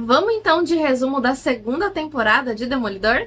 Vamos então de resumo da segunda temporada de Demolidor?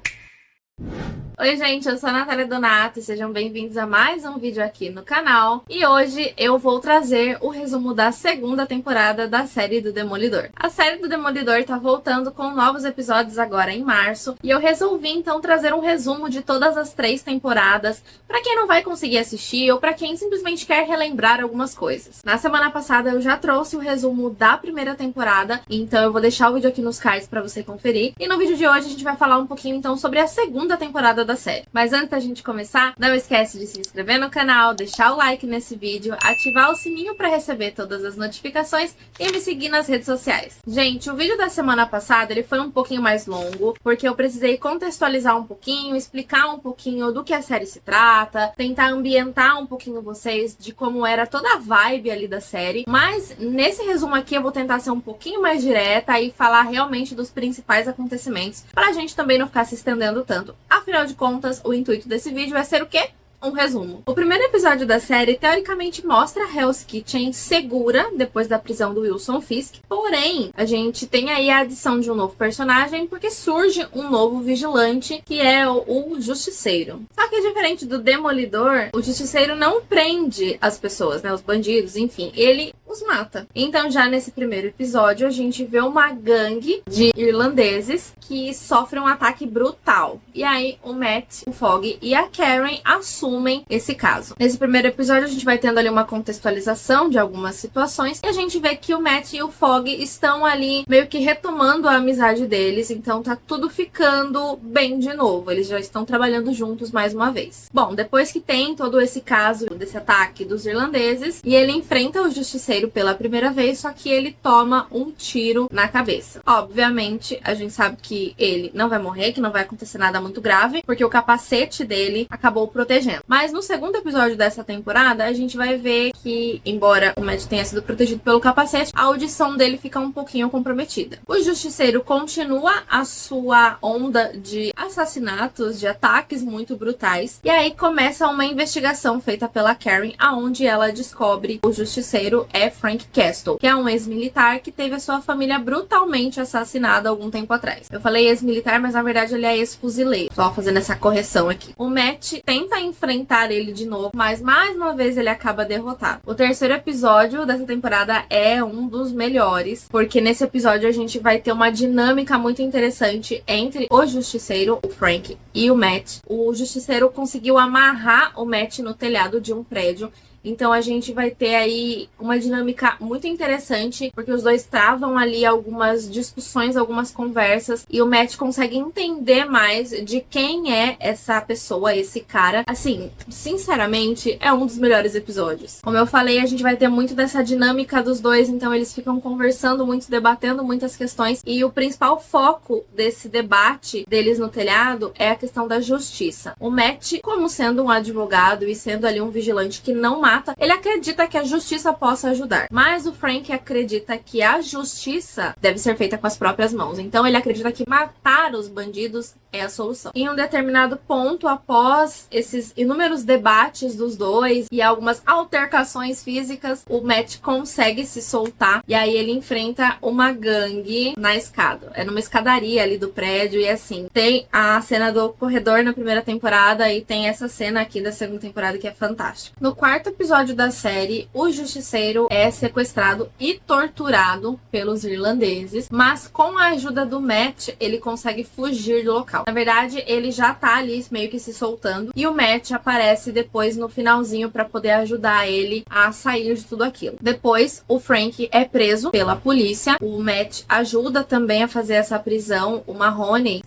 Oi gente, eu sou a Natália Donato e sejam bem-vindos a mais um vídeo aqui no canal. E hoje eu vou trazer o resumo da segunda temporada da série do Demolidor. A série do Demolidor tá voltando com novos episódios agora em março e eu resolvi então trazer um resumo de todas as 3 temporadas pra quem não vai conseguir assistir ou pra quem simplesmente quer relembrar algumas coisas. Na semana passada eu já trouxe o resumo da primeira temporada, então eu vou deixar o vídeo aqui nos cards pra você conferir. E no vídeo de hoje a gente vai falar um pouquinho então sobre a segunda temporada da série. Mas antes da gente começar, não esquece de se inscrever no canal, deixar o like nesse vídeo, ativar o sininho para receber todas as notificações e me seguir nas redes sociais. Gente, o vídeo da semana passada ele foi um pouquinho mais longo, porque eu precisei contextualizar um pouquinho, explicar um pouquinho do que a série se trata, tentar ambientar um pouquinho vocês de como era toda a vibe ali da série. Mas nesse resumo aqui eu vou tentar ser um pouquinho mais direta e falar realmente dos principais acontecimentos, pra gente também não ficar se estendendo tanto. Afinal de contas, o intuito desse vídeo vai ser o quê? Um resumo. O primeiro episódio da série, teoricamente, mostra a Hell's Kitchen segura depois da prisão do Wilson Fisk. Porém, a gente tem aí a adição de um novo personagem, porque surge um novo vigilante, que é o Justiceiro. Só que diferente do Demolidor, o Justiceiro não prende as pessoas, né? Os bandidos, enfim. Ele os mata. Então, já nesse primeiro episódio, a gente vê uma gangue de irlandeses que sofrem um ataque brutal. E aí, o Matt, o Fogg e a Karen assumem esse caso. Nesse primeiro episódio, a gente vai tendo ali uma contextualização de algumas situações. E a gente vê que o Matt e o Fogg estão ali meio que retomando a amizade deles. Então, tá tudo ficando bem de novo. Eles já estão trabalhando juntos mais uma vez. Bom, depois que tem todo esse caso desse ataque dos irlandeses, e ele enfrenta o Justiceiro pela primeira vez, só que ele toma um tiro na cabeça. Obviamente, a gente sabe que ele não vai morrer, que não vai acontecer nada muito grave, porque o capacete dele acabou protegendo. Mas no segundo episódio dessa temporada, a gente vai ver que, embora o Matt tenha sido protegido pelo capacete, a audição dele fica um pouquinho comprometida. O Justiceiro continua a sua onda de assassinatos, de ataques muito brutais, e aí começa uma investigação feita pela Karen, aonde ela descobre que o Justiceiro é Frank Castle, que é um ex-militar que teve a sua família brutalmente assassinada algum tempo atrás. Eu falei ex-militar, mas na verdade ele é ex-fuzileiro. Só fazendo essa correção aqui. O Matt tenta enfrentar ele de novo, mas mais uma vez ele acaba derrotado. O terceiro episódio dessa temporada é um dos melhores, porque nesse episódio a gente vai ter uma dinâmica muito interessante entre o Justiceiro, o Frank, e o Matt. O Justiceiro conseguiu amarrar o Matt no telhado de um prédio. Então a gente vai ter aí uma dinâmica muito interessante, porque os dois travam ali algumas discussões, algumas conversas, e o Matt consegue entender mais de quem é essa pessoa, esse cara. Assim, sinceramente, é um dos melhores episódios. Como eu falei, a gente vai ter muito dessa dinâmica dos dois, então eles ficam conversando muito, debatendo muitas questões, e o principal foco desse debate deles no telhado é a questão da justiça. O Matt, como sendo um advogado e sendo ali um vigilante que não mata, ele acredita que a justiça possa ajudar. Mas o Frank acredita que a justiça deve ser feita com as próprias mãos. Então ele acredita que matar os bandidos é a solução. Em um determinado ponto, após esses inúmeros debates dos dois e algumas altercações físicas, o Matt consegue se soltar e aí ele enfrenta uma gangue na escada. É numa escadaria ali do prédio e assim, tem a cena do corredor na primeira temporada e tem essa cena aqui da segunda temporada que é fantástica. No quarto episódio da série, o Justiceiro é sequestrado e torturado pelos irlandeses, mas com a ajuda do Matt, ele consegue fugir do local. Na verdade, ele já tá ali meio que se soltando e o Matt aparece depois no finalzinho pra poder ajudar ele a sair de tudo aquilo. Depois, o Frank é preso pela polícia, o Matt ajuda também a fazer essa prisão, o Marrone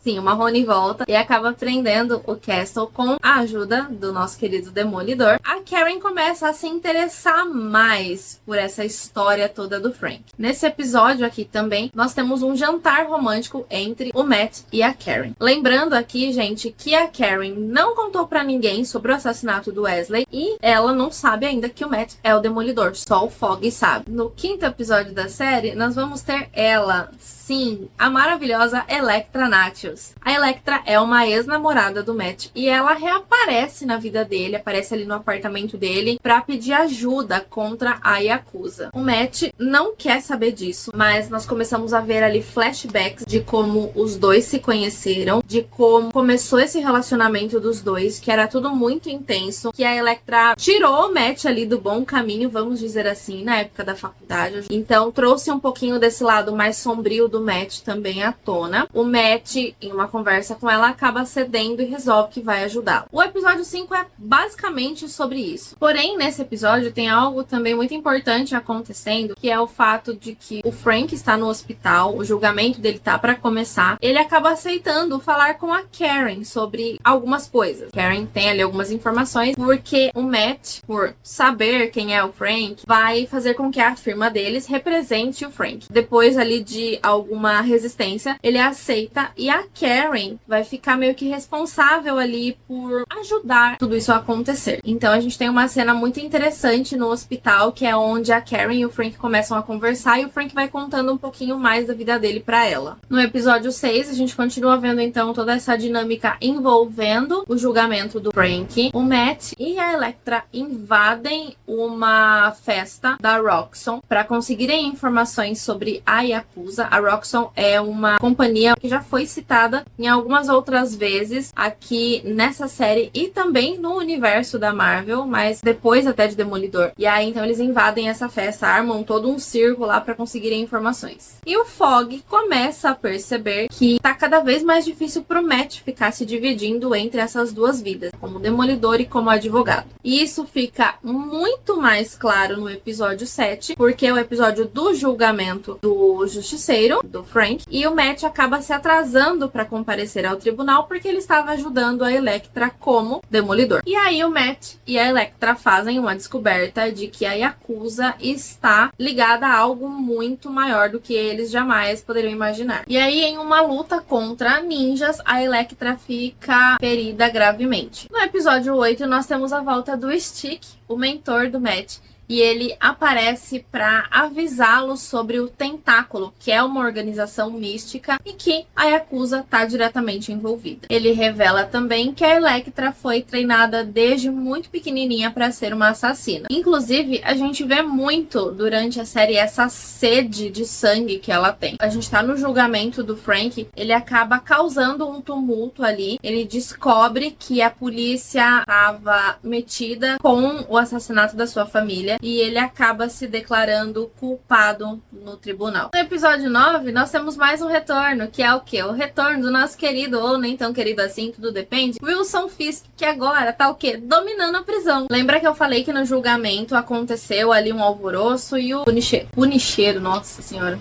volta e acaba prendendo o Castle com a ajuda do nosso querido Demolidor. A Karen começa a se interessar mais por essa história toda do Frank. Nesse episódio aqui também, nós temos um jantar romântico entre o Matt e a Karen. Lembrando aqui, gente, que a Karen não contou pra ninguém sobre o assassinato do Wesley e ela não sabe ainda que o Matt é o Demolidor, só o Fogg sabe. No quinto episódio da série, nós vamos ter ela, sim, a maravilhosa Elektra Natchios. A Elektra é uma ex-namorada do Matt e ela reaparece na vida dele, aparece ali no apartamento dele pra para pedir ajuda contra a Yakuza. O Matt não quer saber disso, mas nós começamos a ver ali flashbacks de como os dois se conheceram, de como começou esse relacionamento dos dois, que era tudo muito intenso, que a Elektra tirou o Matt ali do bom caminho, vamos dizer assim, na época da faculdade. Então trouxe um pouquinho desse lado mais sombrio do Matt também à tona. O Matt, em uma conversa com ela, acaba cedendo e resolve que vai ajudá-la. O episódio 5 é basicamente sobre isso. Porém, nesse episódio tem algo também muito importante acontecendo, que é o fato de que o Frank está no hospital, o julgamento dele tá para começar. Ele acaba aceitando falar com a Karen sobre algumas coisas. Karen tem ali algumas informações, porque o Matt, por saber quem é o Frank, vai fazer com que a firma deles represente o Frank. Depois ali de alguma resistência, ele aceita e a Karen vai ficar meio que responsável ali por ajudar tudo isso a acontecer. Então a gente tem uma cena muito interessante no hospital, que é onde a Karen e o Frank começam a conversar e o Frank vai contando um pouquinho mais da vida dele pra ela. No episódio 6, a gente continua vendo então toda essa dinâmica envolvendo o julgamento do Frank. O Matt e a Elektra invadem uma festa da Roxxon para conseguirem informações sobre a Yakuza. A Roxxon é uma companhia que já foi citada em algumas outras vezes aqui nessa série e também no universo da Marvel, mas depois até de Demolidor. E aí então eles invadem essa festa, armam todo um circo lá para conseguirem informações. E o Fog começa a perceber que tá cada vez mais difícil pro Matt ficar se dividindo entre essas duas vidas, como Demolidor e como advogado. E isso fica muito mais claro no episódio 7, porque é o episódio do julgamento do Justiceiro, do Frank, e o Matt acaba se atrasando para comparecer ao tribunal porque ele estava ajudando a Elektra como Demolidor. E aí o Matt e a Elektra fazem uma descoberta de que a Yakuza está ligada a algo muito maior do que eles jamais poderiam imaginar. E aí, em uma luta contra ninjas, a Elektra fica ferida gravemente. No episódio 8, nós temos a volta do Stick, o mentor do Matt, e ele aparece para avisá-lo sobre o Tentáculo, que é uma organização mística e que a Yakuza está diretamente envolvida. Ele revela também que a Elektra foi treinada desde muito pequenininha para ser uma assassina. Inclusive, a gente vê muito durante a série essa sede de sangue que ela tem. A gente está no julgamento do Frank, ele acaba causando um tumulto ali, ele descobre que a polícia estava metida com o assassinato da sua família e ele acaba se declarando culpado no tribunal. No episódio 9, nós temos mais um retorno, que é o quê? O retorno do nosso querido, ou nem tão querido assim, tudo depende, Wilson Fisk, que agora tá o quê? Dominando a prisão. Lembra que eu falei que no julgamento aconteceu ali um alvoroço e o Punicheiro, nossa senhora.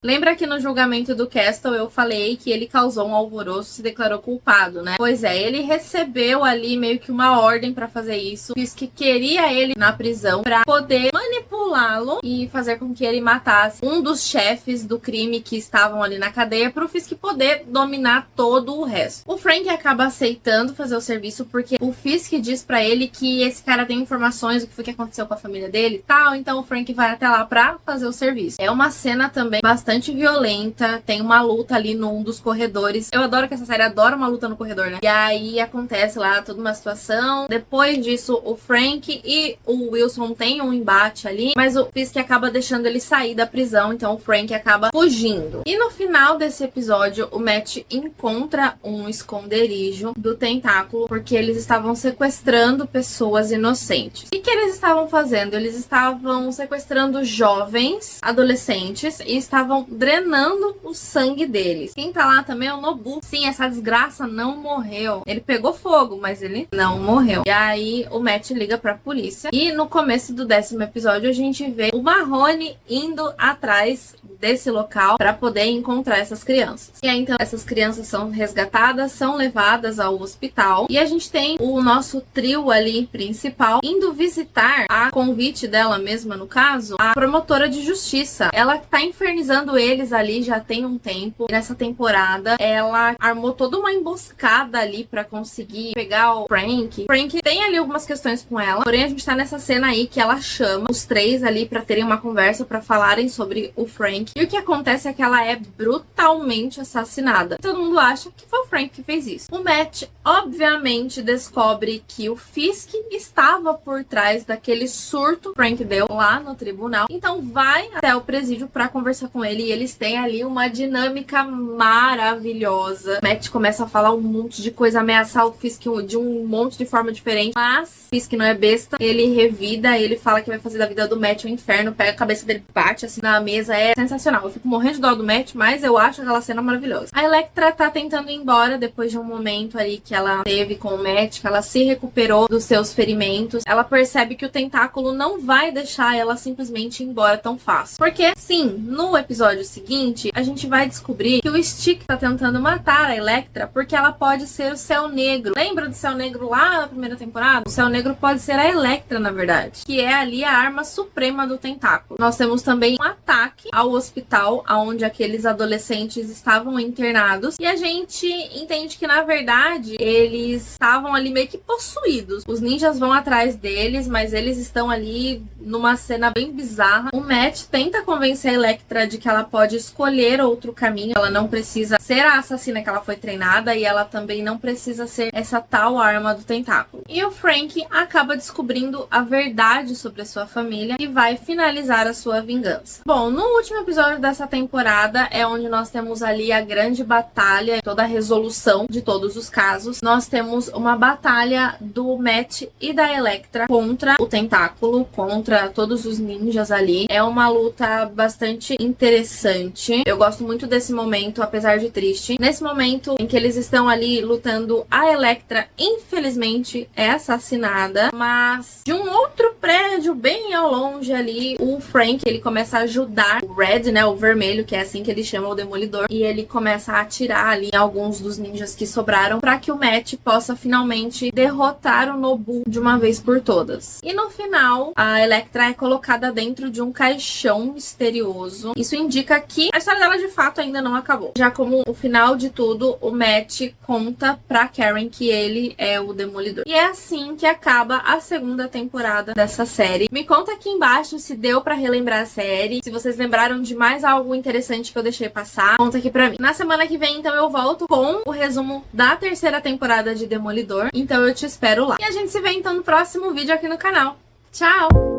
Lembra que no julgamento do Castle eu falei que ele causou um alvoroço e se declarou culpado, né? Pois é, ele recebeu ali meio que uma ordem pra fazer isso. Fisk queria ele na prisão pra poder manipulá-lo e fazer com que ele matasse um dos chefes do crime que estavam ali na cadeia pro Fisk poder dominar todo o resto. O Frank acaba aceitando fazer o serviço porque o Fisk diz pra ele que esse cara tem informações do que foi que aconteceu com a família dele e tal, então o Frank vai até lá pra fazer o serviço. É uma cena também bastante violenta, tem uma luta ali num dos corredores. Eu adoro que essa série adora uma luta no corredor, né? E aí acontece lá toda uma situação. Depois disso, o Frank e o Wilson têm um embate ali, mas o Fisk acaba deixando ele sair da prisão, então o Frank acaba fugindo. E no final desse episódio, o Matt encontra um esconderijo do Tentáculo, porque eles estavam sequestrando pessoas inocentes. O que eles estavam fazendo? Eles estavam sequestrando jovens, adolescentes, e estavam drenando o sangue deles. Quem tá lá também é o Nobu. Sim, essa desgraça não morreu. Ele pegou fogo, mas ele não morreu. E aí o Matt liga pra polícia. E no começo do 10º episódio a gente vê o Marrone indo atrás desse local para poder encontrar essas crianças. E aí então essas crianças são resgatadas, são levadas ao hospital e a gente tem o nosso trio ali principal indo visitar, a convite dela mesma no caso, a promotora de justiça. Ela tá infernizando procurando eles ali já tem um tempo. E nessa temporada, ela armou toda uma emboscada ali pra conseguir pegar o Frank. Frank tem ali algumas questões com ela, porém a gente tá nessa cena aí que ela chama os três ali pra terem uma conversa, pra falarem sobre o Frank. E o que acontece é que ela é brutalmente assassinada. Todo mundo acha que foi o Frank que fez isso. O Matt, obviamente, descobre que o Fisk estava por trás daquele surto que o Frank deu lá no tribunal. Então vai até o presídio pra conversar com ele e eles têm ali uma dinâmica maravilhosa. O Matt começa a falar um monte de coisa, ameaçar o Fisk de um monte de forma diferente, mas o Fisk não é besta. Ele revida, ele fala que vai fazer da vida do Matt um inferno, pega a cabeça dele, bate assim na mesa. É sensacional. Eu fico morrendo de dó do Matt, mas eu acho aquela cena maravilhosa. A Elektra tá tentando ir embora depois de um momento ali que ela teve com o Matt, que ela se recuperou dos seus ferimentos. Ela percebe que o tentáculo não vai deixar ela simplesmente ir embora tão fácil. Porque, sim, no episódio seguinte, a gente vai descobrir que o Stick tá tentando matar a Elektra porque ela pode ser o Céu Negro. Lembra do Céu Negro lá na primeira temporada? O Céu Negro pode ser a Elektra, na verdade, que é ali a arma suprema do tentáculo. Nós temos também um ataque ao hospital onde aqueles adolescentes estavam internados e a gente entende que, na verdade, eles estavam ali meio que possuídos. Os ninjas vão atrás deles, mas eles estão ali numa cena bem bizarra. O Matt tenta convencer a Elektra de que ela pode escolher outro caminho. Ela não precisa ser a assassina que ela foi treinada e ela também não precisa ser essa tal arma do tentáculo. E o Frank acaba descobrindo a verdade sobre a sua família e vai finalizar a sua vingança. Bom, no último episódio dessa temporada é onde nós temos ali a grande batalha, toda a resolução de todos os casos. Nós temos uma batalha do Matt e da Elektra contra o tentáculo, contra todos os ninjas ali. É uma luta bastante interessante. Eu gosto muito desse momento, apesar de triste. Nesse momento em que eles estão ali lutando, a Elektra, infelizmente, é assassinada, mas de um outro prédio bem ao longe ali, o Frank, ele começa a ajudar o Red, né, o vermelho, que é assim que ele chama o Demolidor, e ele começa a atirar ali em alguns dos ninjas que sobraram para que o Matt possa finalmente derrotar o Nobu de uma vez por todas. E no final, a Elektra é colocada dentro de um caixão misterioso. Isso indica que a história dela de fato ainda não acabou. Já como o final de tudo, o Matt conta pra Karen que ele é o Demolidor. E é assim que acaba a segunda temporada dessa série. Me conta aqui embaixo se deu pra relembrar a série, se vocês lembraram de mais algo interessante que eu deixei passar. Conta aqui pra mim. Na semana que vem, então, eu volto com o resumo da terceira temporada de Demolidor. Então eu te espero lá. E a gente se vê, então, no próximo vídeo aqui no canal. Tchau!